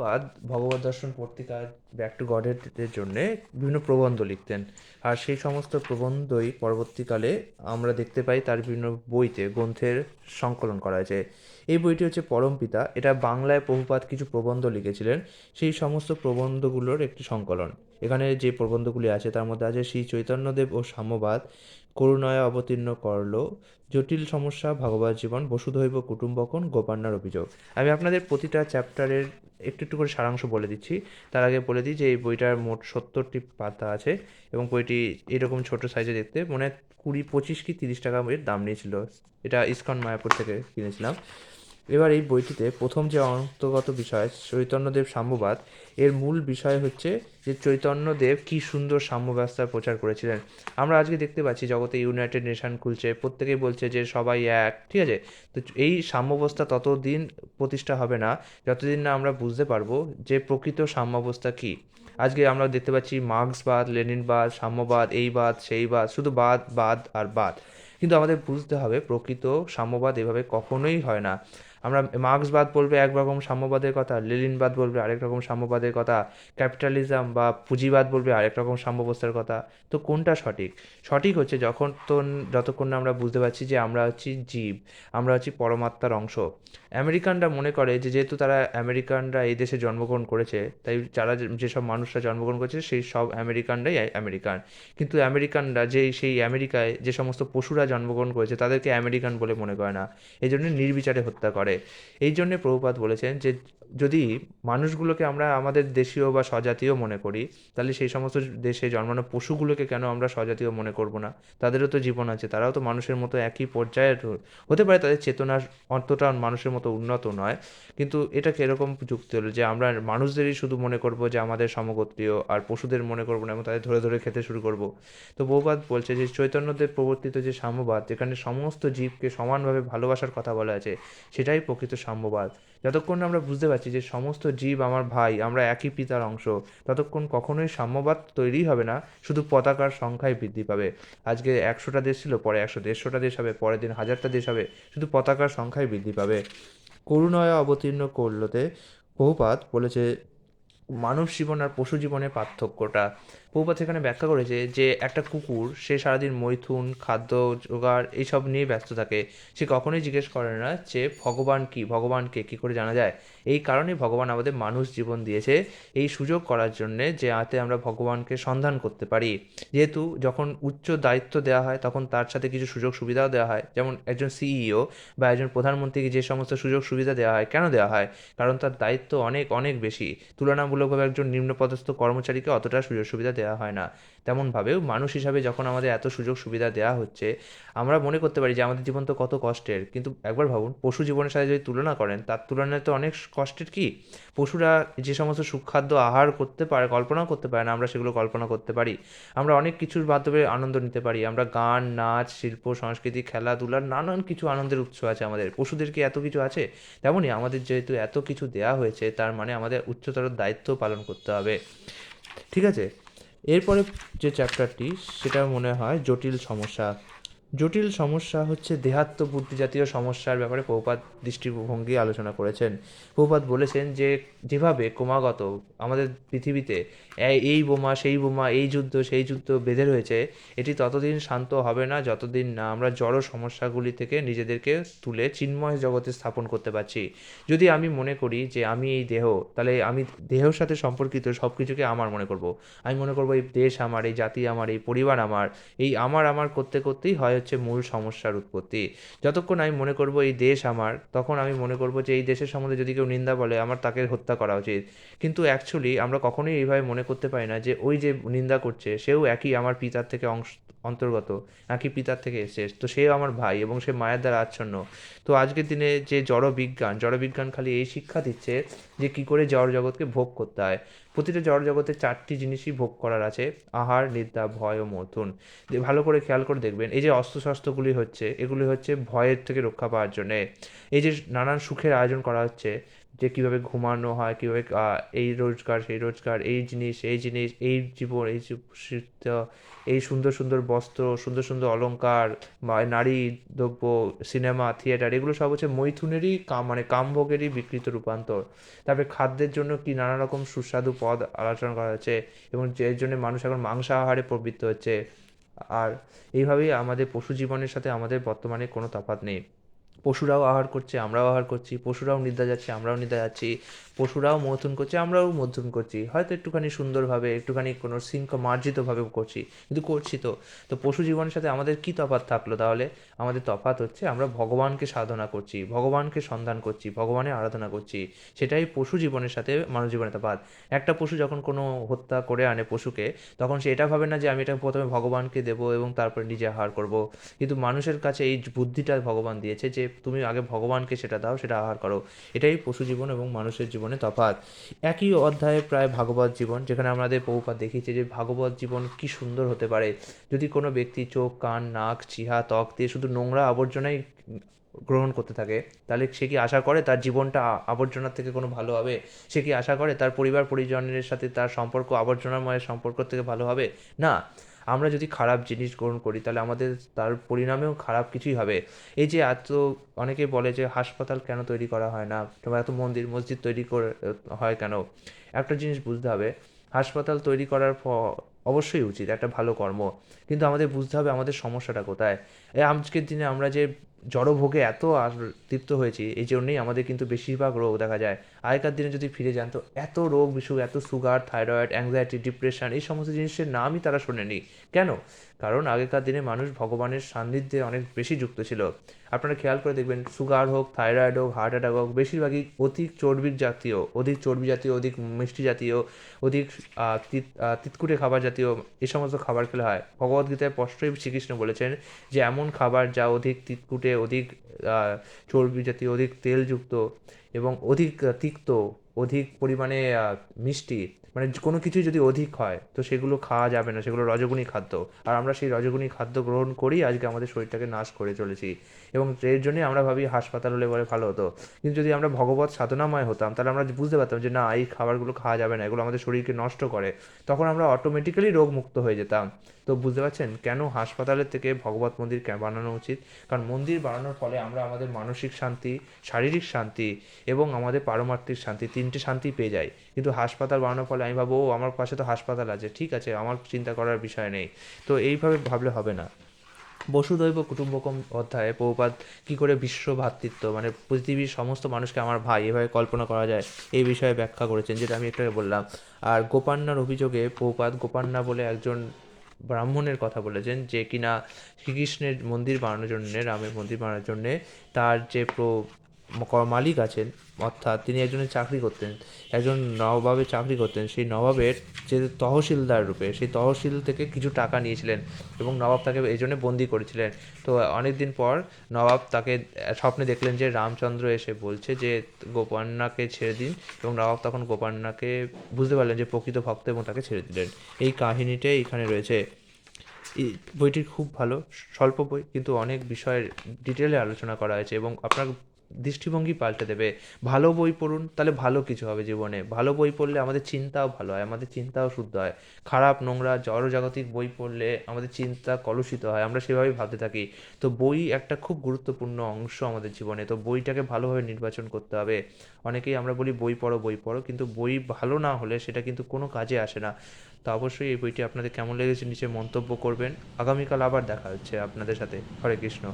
বাদ ভগবত দর্শন পত্রিকায় ব্যাক টু গডের জন্যে বিভিন্ন প্রবন্ধ লিখতেন। আর সেই সমস্ত প্রবন্ধই পরবর্তীকালে আমরা দেখতে পাই তার বিভিন্ন বইতে গ্রন্থের সংকলন করা হয়েছে। এই বইটি হচ্ছে পরমপিতা। এটা বাংলায় প্রভুপাদ কিছু প্রবন্ধ লিখেছিলেন, সেই সমস্ত প্রবন্ধগুলোর একটি সংকলন। এখানে যে প্রবন্ধগুলি আছে তার মধ্যে আছে শ্রী চৈতন্যদেব ও সাম্যবাদ, করুণায় অবতীর্ণ করল, জটিল সমস্যা, ভাগবত জীবন, বসুধৈব কুটুম্বকন, গোপান্নার অভিযোগ। আমি আপনাদের প্রতিটা চ্যাপ্টারের একটু একটু করে সারাংশ বলে দিচ্ছি। তার আগে বলে দিই যে এই বইটার মোট 70টি পাতা আছে এবং বইটি এরকম ছোট সাইজে দেখতে, মনে হয় 20, 25 কি 30 টাকা এর দাম নিয়েছিল। এটা ইস্কন মায়াপুর থেকে কিনেছিলাম। এবার এই বইটিতে প্রথম যে অন্তর্গত বিষয় চৈতন্যদেব সাম্যবাদ, এর মূল বিষয় হচ্ছে যে চৈতন্যদেব কী সুন্দর সাম্য ব্যবস্থার প্রচার করেছিলেন। আমরা আজকে দেখতে পাচ্ছি জগতে ইউনাইটেড নেশন খুলছে, প্রত্যেকেই বলছে যে সবাই এক, ঠিক আছে। তো এই সাম্যাবস্থা ততদিন প্রতিষ্ঠা হবে না যতদিন না আমরা বুঝতে পারবো যে প্রকৃত সাম্যাবস্থা কী। আজকে আমরা দেখতে পাচ্ছি মার্ক্সবাদ, লেনিনবাদ, সাম্যবাদ, এই বাদ সেই বাদ, শুধু বাদ বাদ আর বাদ। কিন্তু আমাদের বুঝতে হবে প্রকৃত সাম্যবাদ এভাবে কখনোই হয় না। আমরা মার্ক্সবাদ বলবে একরকম সাম্যবাদের কথা, লেনিনবাদ বলবে আরেক রকম সাম্যবাদের কথা, ক্যাপিটালিজম বা পুঁজিবাদ বলবে আরেক রকম সাম্যাবস্থার কথা। তো কোনটা সঠিক? সঠিক হচ্ছে যতক্ষণ না আমরা বুঝতে পারছি যে আমরা হচ্ছি জীব, আমরা হচ্ছি পরমাত্মার অংশ। আমেরিকানরা মনে করে যে যেহেতু আমেরিকানরা এই দেশে জন্মগ্রহণ করেছে, তাই যেসব মানুষরা জন্মগ্রহণ করেছে সেই সব আমেরিকানরাই আমেরিকান। কিন্তু আমেরিকানরা সেই আমেরিকায় যে সমস্ত পশুরা জন্মগ্রহণ করেছে তাদেরকে আমেরিকান বলে মনে করে না, এই জন্য নির্বিচারে হত্যা করে। এই জন্যে প্রভুপাদ বলেছেন যে যদি মানুষগুলোকে আমরা আমাদের দেশীয় বা স্বজাতীয় মনে করি, তাহলে সেই সমস্ত দেশে জন্মানো পশুগুলোকে কেন আমরা স্বজাতীয় মনে করব না? তাদেরও তো জীবন আছে, তারাও তো মানুষের মতো একই পর্যায়ের। হতে পারে তাদের চেতনা অতটা মানুষের মতো উন্নত নয়, কিন্তু এটা কীরকম যুক্তি হলো যে আমরা মানুষদেরই শুধু মনে করব যে আমাদের সমগোত্রীয়, আর পশুদের মনে করব না এবং তাদের ধরে ধরে খেতে শুরু করব। তো বহুপাদ বলছে যে চৈতন্যদেব প্রবর্তিত যে সাম্যবাদ, যেখানে সমস্ত জীবকে সমানভাবে ভালোবাসার কথা বলা আছে, সেটাই প্রকৃত সাম্যবাদ। যতক্ষণ না আমরা বুঝতে পারছি যে সমস্ত জীব আমার ভাই, আমরা একই পিতার অংশ, ততক্ষণ কখনোই সাম্যবাদ তৈরি হবে না, শুধু পতাকার সংখ্যায় বৃদ্ধি পাবে। আজকে 100টা দেশ ছিল, পরে 100, 150টা দেশ হবে, পরের দিন 1000টা দেশ হবে, শুধু পতাকার সংখ্যায় বৃদ্ধি পাবে। করুণায় অবতীর্ণ করলতে প্রভুপাদ বলেছে মানব জীবন আর পশু জীবনের পার্থক্যটা। প্রভুপাদ সেখানে ব্যাখ্যা করেছে যে একটা কুকুর সে সারাদিন মৈথুন, খাদ্য জোগাড় এইসব নিয়ে ব্যস্ত থাকে। সে কখনোই জিজ্ঞেস করে না যে ভগবান কী, ভগবানকে কী করে জানা যায়। এই কারণেই ভগবান আমাদের মানুষ জীবন দিয়েছে, এই সুযোগ করার জন্যে যে যাতে আমরা ভগবানকে সন্ধান করতে পারি। যেহেতু যখন উচ্চ দায়িত্ব দেওয়া হয় তখন তার সাথে কিছু সুযোগ সুবিধাও দেওয়া হয়, যেমন একজন সিইও বা একজন প্রধানমন্ত্রীকে যে সমস্ত সুযোগ সুবিধা দেওয়া হয়, কেন দেওয়া হয়? কারণ তার দায়িত্ব অনেক অনেক বেশি। তুলনামূলকভাবে একজন নিম্নপদস্থ কর্মচারীকে অতটা সুযোগ সুবিধা দেওয়া হয় না। তেমনভাবেও মানুষ হিসাবে যখন আমাদের এত সুযোগ সুবিধা দেওয়া হচ্ছে, আমরা মনে করতে পারি যে আমাদের জীবন তো কত কষ্টের, কিন্তু একবার ভাবুন পশু জীবনের সাথে যদি তুলনা করেন, তার তুলনায় তো অনেক কষ্টের। কি পশুরা যে সমস্ত সুখাদ্য আহার করতে পারে, কল্পনাও করতে পারে না, আমরা সেগুলো কল্পনা করতে পারি। আমরা অনেক কিছুর মাধ্যমে আনন্দ নিতে পারি, আমরা গান, নাচ, শিল্প, সংস্কৃতি, খেলাধুলার নানান কিছু আনন্দের উৎস আছে আমাদের। পশুদের কি এত কিছু আছে? তেমনই আমাদের যেহেতু এত কিছু দেয়া হয়েছে, তার মানে আমাদের উচ্চতর দায়িত্ব পালন করতে হবে, ঠিক আছে। এরপরে যে চ্যাপ্টারটি, সেটা মনে হয় জটিল সমস্যা। জটিল সমস্যা হচ্ছে দেহাত্ম বুদ্ধি জাতীয় সমস্যার ব্যাপারে প্রভুপাদ দৃষ্টিভঙ্গি আলোচনা করেছেন। প্রভুপাদ বলেছেন যে যেভাবে ক্রমাগত আমাদের পৃথিবীতে এই বোমা সেই বোমা, এই যুদ্ধ সেই যুদ্ধ বেঁধে রয়েছে, এটি ততদিন শান্ত হবে না যতদিন না আমরা জড় সমস্যাগুলি থেকে নিজেদেরকে তুলে চিন্ময় জগতে স্থাপন করতে পারছি। যদি আমি মনে করি যে আমি এই দেহ, তাহলে আমি দেহের সাথে সম্পর্কিত সব কিছুকে আমার মনে করব। আমি মনে করব এই দেশ আমার, এই জাতি আমার, এই পরিবার আমার। এই আমার আমার করতে করতেই হয় হচ্ছে মূল সমস্যার উৎপত্তি। যতক্ষণ আমি মনে করব এই দেশ আমার, তখন আমি মনে করব যে এই দেশের সম্বন্ধে যদি কেউ নিন্দা বলে আমার তাকে হত্যা করা উচিত। কিন্তু অ্যাকচুয়ালি আমরা কখনোই এইভাবে মনে করতে পারি না যে ওই যে নিন্দা করছে সেও একই আমার পিতার থেকে অন্তর্গত, একই পিতার থেকে এসেছে, তো সেও আমার ভাই এবং সে মায়ের দ্বারা আচ্ছন্ন। তো আজকের দিনে যে জড়বিজ্ঞান খালি এই শিক্ষা দিচ্ছে যে কী করে জড় জগৎকে ভোগ করতে হয়। প্রতিটা জড় জগতে 4টি জিনিসই ভোগ করার আছে: আহার, নিদ্রা, ভয় ও মৈথুন। ভালো করে খেয়াল করে দেখবেন, এই যে অস্ত্রশস্ত্রগুলি হচ্ছে, এগুলি হচ্ছে ভয়ের থেকে রক্ষা পাওয়ার জন্যে। এই যে নানান সুখের আয়োজন করা হচ্ছে, যে কীভাবে ঘুমানো হয়, কীভাবে এই রোজগার সেই রোজগার, এই জিনিস সেই জিনিস, এই জীবন এই এই সুন্দর সুন্দর বস্ত্র, সুন্দর সুন্দর অলংকার বা নারী দ্রব্য, সিনেমা থিয়েটার, এগুলো সব হচ্ছে মৈথুনেরই মানে কামভোগেরই বিকৃত রূপান্তর। তারপরে খাদ্যের জন্য কি নানা রকম সুস্বাদু পদ আলোচনা করা হচ্ছে, এবং এর জন্য মানুষ এখন মাংসাহারে প্রবৃত্ত হচ্ছে। আর এইভাবেই আমাদের পশু জীবনের সাথে আমাদের বর্তমানে কোনো তফাৎ নেই। পশুরাও আহার করছে, আমরাও আহার করছি, পশুরাও নিদ্রা যাচ্ছে, আমরাও নিদ্রা যাচ্ছি, পশুরাও মৈথুন করছে, আমরাও মৈথুন করছি, হয়তো একটুখানি সুন্দরভাবে, একটুখানি কোনো মার্জিতভাবে করছি, কিন্তু করছি তো। তো পশু জীবনের সাথে আমাদের কী তফাৎ থাকলো তাহলে? আমাদের তফাৎ হচ্ছে আমরা ভগবানকে সাধনা করছি, ভগবানকে সন্ধান করছি, ভগবানের আরাধনা করছি। সেটাই পশু জীবনের সাথে মানব জীবনের তফাৎ। একটা পশু যখন কোনো হত্যা করে আনে পশুকে, তখন সে এটা ভাবে না যে আমি এটা প্রথমে ভগবানকে দেবো এবং তারপরে নিজে আহার করব। কিন্তু মানুষের কাছে এই বুদ্ধিটা ভগবান দিয়েছে যে তুমি আগে ভগবানকে সেটা দাও, সেটা আহার করো। এটাই পশু জীবন এবং মানুষের জীবনে তফাৎ। একই অধ্যায়ে প্রায় ভাগবত জীবন, যেখানে আমাদের প্রভুপাদ দেখিয়েছে যে ভাগবত জীবন কি সুন্দর হতে পারে যদি কোনো ব্যক্তি চোখ, কান, নাক, জিহ্বা, ত্বক দিয়ে শুধু নোংরা আবর্জনাই গ্রহণ করতে থাকে, তাহলে সে কি আশা করে তার জীবনটা আবর্জনার থেকে কোনো ভালো হবে? সে কি আশা করে তার পরিবার পরিজনের সাথে তার সম্পর্ক আবর্জনাময় সম্পর্ক থেকে ভালো হবে? না। আমরা যদি খারাপ জিনিস গ্রহণ করি তাহলে আমাদের তার পরিণামেও খারাপ কিছুই হবে। এই যে এত অনেকে বলে যে হাসপাতাল কেন তৈরি করা হয় না, কিংবা এত মন্দির মসজিদ তৈরি করে হয় কেন? একটা জিনিস বুঝতে হবে, হাসপাতাল তৈরি করার অবশ্যই উচিত, একটা ভালো কর্ম। কিন্তু আমাদের বুঝতে হবে আমাদের সমস্যাটা কোথায়। এই আজকের দিনে আমরা যে জড়ভোগে এত তৃপ্ত হয়েছি, এই জন্যেই আমাদের কিন্তু বেশিরভাগ রোগ দেখা যায়। আগেকার দিনে যদি ফিরে যান তো এত রোগ বিসুখ, এত সুগার, থাইরয়েড, অ্যাংজাইটি, ডিপ্রেশন, এই সমস্ত জিনিসের নামই তারা শোনেনি। কেন? কারণ আগেকার দিনে মানুষ ভগবানের সান্নিধ্যে অনেক বেশি যুক্ত ছিল। আপনারা খেয়াল করে দেখবেন, সুগার হোক, থাইরয়েড হোক, হার্ট অ্যাটাক হোক, বেশিরভাগই অধিক চর্বি জাতীয়, অধিক মিষ্টি জাতীয়, অধিক তিতকুটে খাবার জাতীয় এই সমস্ত খাবার খেলে হয়। ভগবদ্গীতায় স্পষ্টই শ্রীকৃষ্ণ বলেছেন যে এমন খাবার যা অধিক তিতকুটে, অধিক চর্বি জাতীয়, অধিক তেলযুক্ত এবং অধিক তিক্ত, অধিক পরিমাণে মিষ্টি, মানে কোনো কিছুই যদি অধিক হয় তো সেগুলো খাওয়া যাবে না, সেগুলো রজগুণী খাদ্য। আর আমরা সেই রজগুণী খাদ্য গ্রহণ করেই আজকে আমাদের শরীরটাকে নাশ করে চলেছি, এবং এর জন্যই আমরা ভাবি হাসপাতাল হলে পরে ভালো হতো। কিন্তু যদি আমরা ভগবত সাধনাময় হতাম তাহলে আমরা বুঝতে পারতাম যে না, এই খাবারগুলো খাওয়া যাবে না, এগুলো আমাদের শরীরকে নষ্ট করে। তখন আমরা অটোমেটিক্যালি রোগমুক্ত হয়ে যেতাম। তো বুঝতে পারছেন কেন হাসপাতালের থেকে ভগবত মন্দির বানানো উচিত? কারণ মন্দির বানানোর ফলে আমরা আমাদের মানসিক শান্তি, শারীরিক শান্তি এবং আমাদের পারমার্থিক শান্তি, তিনটে শান্তি পেয়ে যাই। কিন্তু হাসপাতাল বানানোর ফলে আমি ভাবো ও আমার পাশে তো হাসপাতাল আছে, ঠিক আছে, আমার চিন্তা করার বিষয় নেই। তো এইভাবে ভাবলে হবে না। বসুদৈব কুটুম্বকম অধ্যায়ে প্রভুপাদ কী করে বিশ্ব ভ্রাতৃত্ব, মানে পৃথিবীর সমস্ত মানুষকে আমার ভাই এভাবে কল্পনা করা যায়, এই বিষয়ে ব্যাখ্যা করেছেন, যেটা আমি একটু আগে বললাম। আর গোপান্নার অভিযোগে প্রভুপাদ গোপান্না বলে একজন ব্রাহ্মণের কথা বলেছেন, যে কিনা শ্রীকৃষ্ণের মন্দির বানানোর জন্যে, রামের মন্দির বানানোর জন্যে তার যে মালিক আছেন, অর্থাৎ তিনি একজনের চাকরি করতেন, একজন নবাবের চাকরি করতেন, সেই নবাবের যে তহসিলদার রূপে সেই তহসিল থেকে কিছু টাকা নিয়েছিলেন এবং নবাব তাকে এই জন্য বন্দি করেছিলেন। তো অনেক দিন পর নবাব তাকে স্বপ্নে দেখলেন যে রামচন্দ্র এসে বলছে যে গোপান্নাকে ছেড়ে দিন, এবং নবাব তখন গোপান্নাকে বুঝতে পারলেন যে প্রকৃত ভক্ত এবং তাকে ছেড়ে দিলেন। এই কাহিনীটাই এখানে রয়েছে। এই বইটি খুব ভালো, স্বল্প বই, কিন্তু অনেক বিষয়ের ডিটেলে আলোচনা করা হয়েছে এবং আপনার দৃষ্টিভঙ্গি পাল্টে দেবে। ভালো বই পড়ুন, তাহলে ভালো কিছু হবে জীবনে। ভালো বই পড়লে আমাদের চিন্তাও ভালো হয়, আমাদের চিন্তাও শুদ্ধ হয়। খারাপ, নোংরা, জড়জাগতিক বই পড়লে আমাদের চিন্তা কলুষিত হয়, আমরা সেভাবেই ভাবতে থাকি। তো বই একটা খুব গুরুত্বপূর্ণ অংশ আমাদের জীবনে, তো বইটাকে ভালোভাবে নির্বাচন করতে হবে। অনেকেই আমরা বলি বই পড়ো, কিন্তু বই ভালো না হলে সেটা কিন্তু কোনো কাজে আসে না। তো অবশ্যই এই বইটি আপনাদের কেমন লেগেছে নিচে মন্তব্য করবেন। আগামীকাল আবার দেখা হচ্ছে আপনাদের সাথে। হরে কৃষ্ণ।